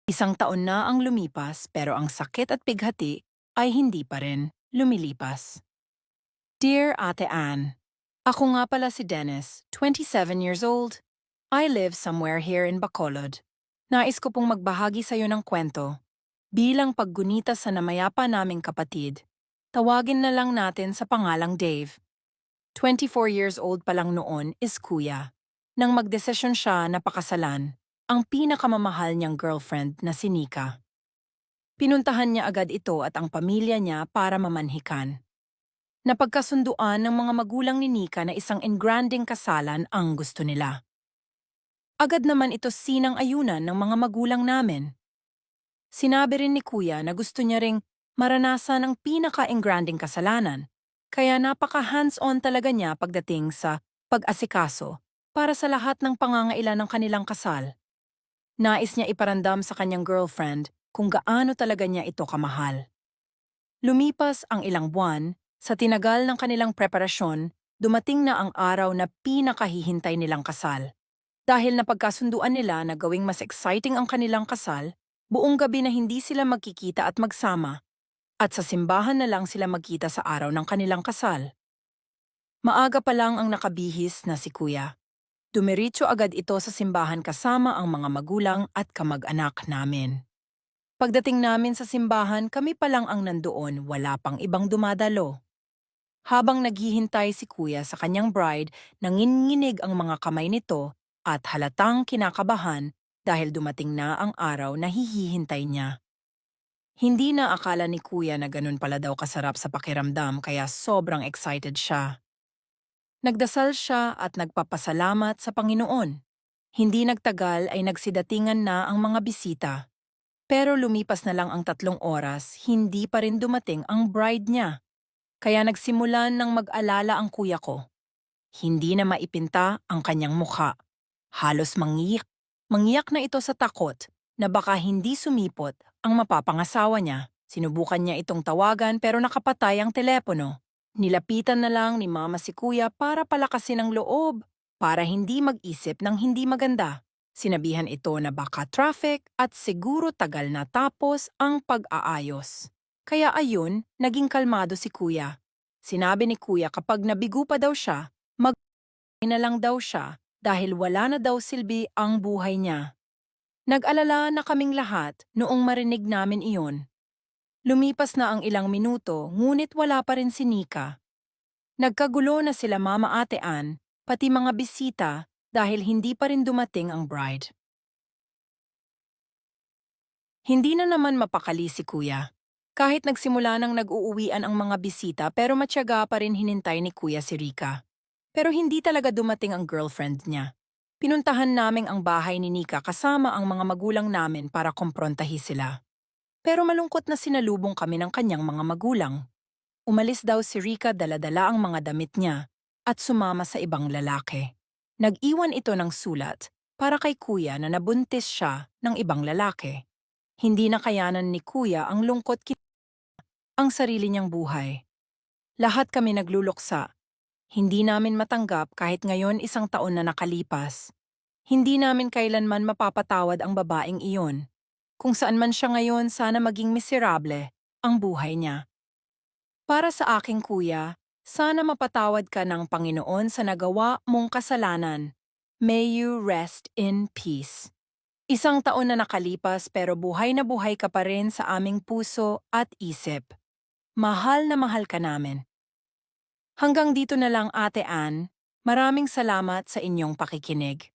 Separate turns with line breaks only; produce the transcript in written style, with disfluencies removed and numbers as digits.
Isang taon na ang lumipas pero ang sakit at bighati ay hindi pa rin lumilipas. Dear Ate Anne, ako nga pala si Dennis, 27 years old. I live somewhere here in Bacolod. Nais ko pong magbahagi sa iyo ng kwento. Bilang paggunita sa namayapa naming kapatid, tawagin na lang natin sa pangalang Dave. 24 years old pa lang noon is kuya. Nang magdesisyon siya na pakasalan, ang pinakamamahal niyang girlfriend na si Nika. Pinuntahan niya agad ito at ang pamilya niya para mamanhikan. Napagkasunduan ng mga magulang ni Nika na isang engranding kasalan ang gusto nila. Agad naman ito sinang-ayunan ng mga magulang namin. Sinabi rin ni Kuya na gusto niya ring maranasan ang pinaka-engranding kasalanan, kaya napaka-hands-on talaga niya pagdating sa pag-asikaso para sa lahat ng pangangailan ng kanilang kasal. Nais niya iparamdam sa kanyang girlfriend kung gaano talaga niya ito kamahal. Lumipas ang ilang buwan, sa tinagal ng kanilang preparasyon, dumating na ang araw na pinakahihintay nilang kasal. Dahil napagkasunduan nila na gawing mas exciting ang kanilang kasal, buong gabi na hindi sila magkikita at magsama, at sa simbahan na lang sila magkita sa araw ng kanilang kasal. Maaga pa lang ang nakabihis na si Kuya. Dumiretso agad ito sa simbahan kasama ang mga magulang at kamag-anak namin. Pagdating namin sa simbahan, kami pa lang ang nandoon, wala pang ibang dumadalo. Habang naghihintay si Kuya sa kanyang bride, nanginginig ang mga kamay nito at halatang kinakabahan dahil dumating na ang araw na hihihintay niya. Hindi na akala ni Kuya na ganun pala daw kasarap sa pakiramdam kaya sobrang excited siya. Nagdasal siya at nagpapasalamat sa Panginoon. Hindi nagtagal ay nagsidatingan na ang mga bisita. Pero lumipas na lang ang 3 oras, hindi pa rin dumating ang bride niya. Kaya nagsimulan ng mag-alala ang kuya ko. Hindi na maipinta ang kanyang mukha. Halos mangiyak. Mangiyak na ito sa takot na baka hindi sumipot ang mapapangasawa niya. Sinubukan niya itong tawagan pero nakapatay ang telepono. Nilapitan na lang ni mama si kuya para palakasin ang loob, para hindi mag-isip ng hindi maganda. Sinabihan ito na baka traffic at siguro tagal na tapos ang pag-aayos. Kaya ayun, naging kalmado si kuya. Sinabi ni kuya kapag nabigo pa daw siya, na lang daw siya dahil wala na daw silbi ang buhay niya. Nag-alala na kaming lahat noong marinig namin iyon. Lumipas na ang ilang minuto ngunit wala pa rin si Nika. Nagkagulo na sila Mama Ate Ann, pati mga bisita dahil hindi pa rin dumating ang bride. Hindi na naman mapakali si Kuya. Kahit nagsimula nang nag-uuwian ang mga bisita pero matyaga pa rin hinintay ni Kuya si Rika. Pero hindi talaga dumating ang girlfriend niya. Pinuntahan namin ang bahay ni Nika kasama ang mga magulang namin para kumprontahi sila. Pero malungkot na sinalubong kami ng kanyang mga magulang. Umalis daw si Rika dala-dala ang mga damit niya at sumama sa ibang lalaki. Nag-iwan ito ng sulat para kay Kuya na nabuntis siya ng ibang lalaki. Hindi na kayanan ni Kuya ang lungkot ang sarili niyang buhay. Lahat kami nagluluksa. Hindi namin matanggap kahit ngayon 1 taon na nakalipas. Hindi namin kailanman mapapatawad ang babaeng iyon. Kung saan man siya ngayon, sana maging miserable ang buhay niya. Para sa aking kuya, sana mapatawad ka ng Panginoon sa nagawa mong kasalanan. May you rest in peace. 1 taon na nakalipas pero buhay na buhay ka pa rin sa aming puso at isip. Mahal na mahal ka namin. Hanggang dito na lang Ate Ann, maraming salamat sa inyong pakikinig.